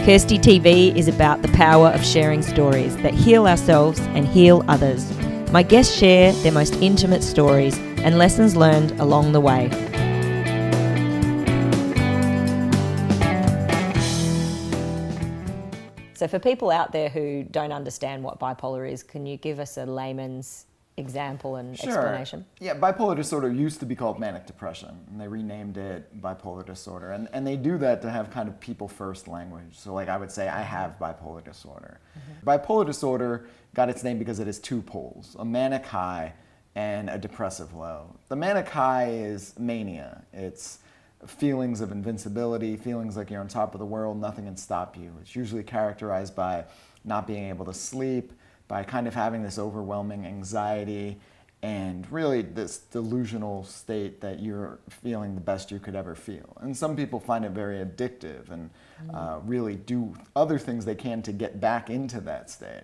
Kirsty TV is about the power of sharing stories that heal ourselves and heal others. My guests share their most intimate stories and lessons learned along the way. So for people out there who don't understand what bipolar is, can you give us a layman's example and explanation? Yeah, bipolar disorder used to be called manic depression, and they renamed it bipolar disorder. And they do that to have kind of people-first language. So like I would say, I have bipolar disorder. Mm-hmm. Bipolar disorder got its name because it has two poles, a manic high and a depressive low. The manic high is mania. It's feelings of invincibility, feelings like you're on top of the world, nothing can stop you. It's usually characterized by not being able to sleep, by kind of having this overwhelming anxiety, and really this delusional state that you're feeling the best you could ever feel. And some people find it very addictive and really do other things they can to get back into that state.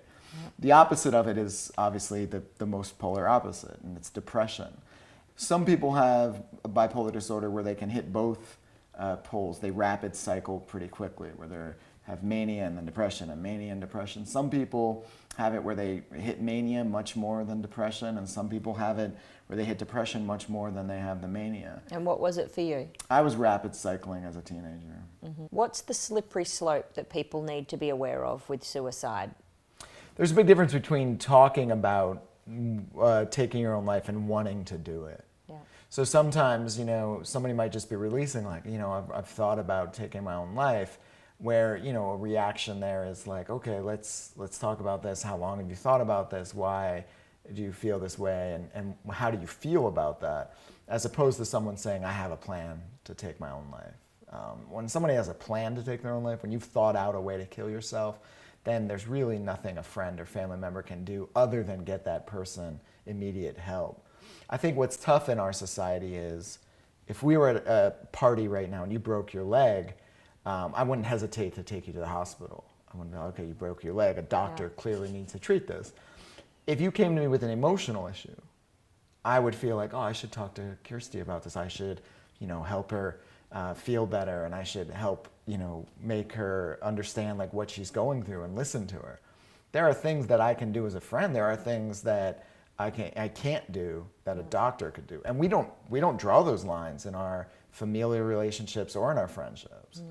The opposite of it is obviously the most polar opposite, and it's depression. Some people have a bipolar disorder where they can hit both poles. They rapid cycle pretty quickly, where they have mania and then depression, and mania and depression. Some people have it where they hit mania much more than depression, and some people have it where they hit depression much more than they have the mania. And what was it for you? I was rapid cycling as a teenager. Mm-hmm. What's the slippery slope that people need to be aware of with suicide? There's a big difference between talking about taking your own life and wanting to do it. Yeah. So sometimes, somebody might just be releasing like, I've thought about taking my own life, where, a reaction there is like, okay, let's talk about this. How long have you thought about this? Why do you feel this way? And how do you feel about that? As opposed to someone saying, I have a plan to take my own life. When somebody has a plan to take their own life, when you've thought out a way to kill yourself, then there's really nothing a friend or family member can do other than get that person immediate help. I think what's tough in our society is if we were at a party right now and you broke your leg, I wouldn't hesitate to take you to the hospital. I wouldn't be like, okay, you broke your leg. A doctor clearly needs to treat this. If you came to me with an emotional issue, I would feel like, oh, I should talk to Kirsty about this. I should, help her feel better, and I should help, make her understand like what she's going through and listen to her. There are things that I can do as a friend. There are things that I can't do that a doctor could do. And we don't draw those lines in our familial relationships or in our friendships.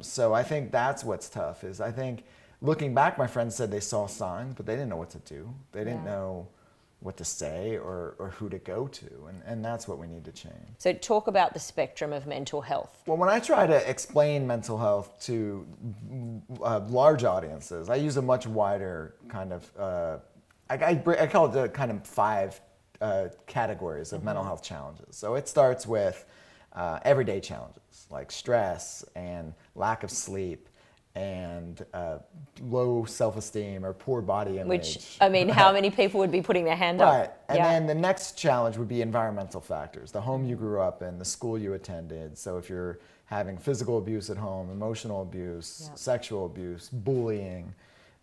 So I think that's what's tough is I think looking back, my friends said they saw signs, but they didn't know what to do. They didn't know what to say or who to go to. And that's what we need to change. So talk about the spectrum of mental health. Well, when I try to explain mental health to large audiences, I use a much wider kind of, I call it the kind of 5 categories of mental health challenges. So it starts with everyday challenges like stress and lack of sleep and low self-esteem or poor body image. Which, how many people would be putting their hand up? Right. And then the next challenge would be environmental factors, the home you grew up in, the school you attended. So if you're having physical abuse at home, emotional abuse, sexual abuse, bullying.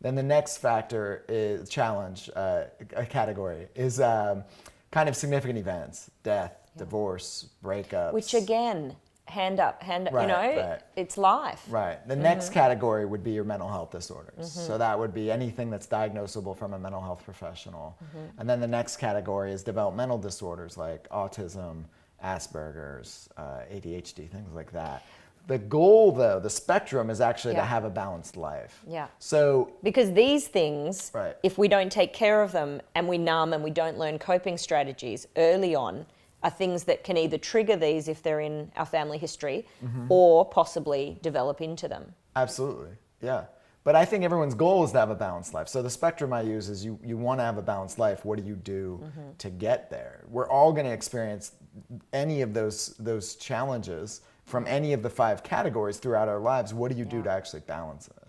Then the next factor is challenge, a category, is kind of significant events, death, divorce, breakups. Which again, hand up, it's life. Right. The next category would be your mental health disorders. So that would be anything that's diagnosable from a mental health professional. And then the next category is developmental disorders like autism, Asperger's, ADHD, things like that. The goal, though, the spectrum is actually to have a balanced life. Yeah. So because these things, if we don't take care of them and we numb and we don't learn coping strategies early on, are things that can either trigger these if they're in our family history or possibly develop into them. Absolutely, yeah. But I think everyone's goal is to have a balanced life. So the spectrum I use is you want to have a balanced life. What do you do to get there? We're all going to experience any of those challenges from any of the 5 categories throughout our lives. What do you do to actually balance it?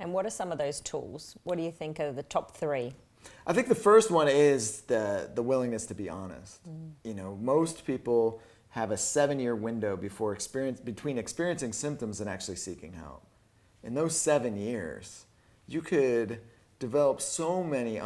And what are some of those tools? What do you think are the top 3? I think the first one is the willingness to be honest. Most people have a 7-year window between experiencing symptoms and actually seeking help. In those 7 years, you could develop so many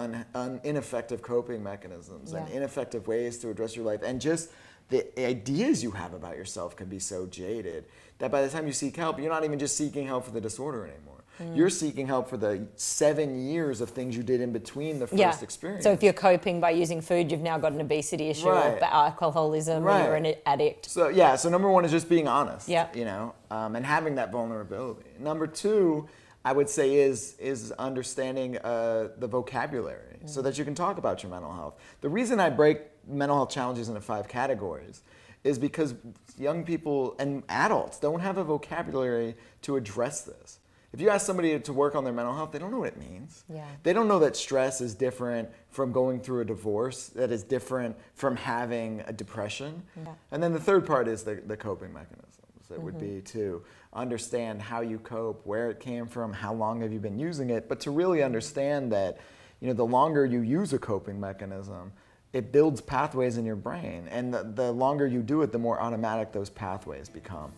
ineffective coping mechanisms and ineffective ways to address your life, and just the ideas you have about yourself can be so jaded that by the time you seek help, you're not even just seeking help for the disorder anymore. You're seeking help for the 7 years of things you did in between the first experience. So if you're coping by using food, you've now got an obesity issue or alcoholism or you're an addict. So so number one is just being honest, you know, and having that vulnerability. Number two, I would say is understanding the vocabulary so that you can talk about your mental health. The reason I break mental health challenges into 5 categories is because young people and adults don't have a vocabulary to address this. If you ask somebody to work on their mental health, they don't know what it means. They don't know that stress is different from going through a divorce, that is different from having a depression. And then the third part is the coping mechanisms. It would be to understand how you cope, where it came from, how long have you been using it, but to really understand that, you know, the longer you use a coping mechanism, it builds pathways in your brain. And the longer you do it, the more automatic those pathways become.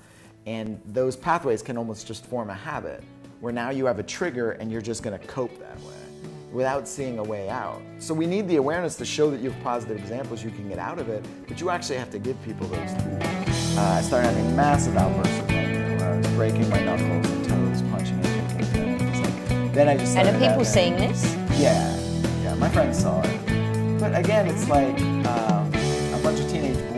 And those pathways can almost just form a habit, where now you have a trigger and you're just gonna cope that way without seeing a way out. So we need the awareness to show that you have positive examples, you can get out of it, but you actually have to give people those tools. I started having massive outbursts of anger where I was breaking my knuckles and toes, punching and kicking things. Then I just started And are people seeing this? Yeah, my friends saw it. But again, it's like a bunch of teenage boys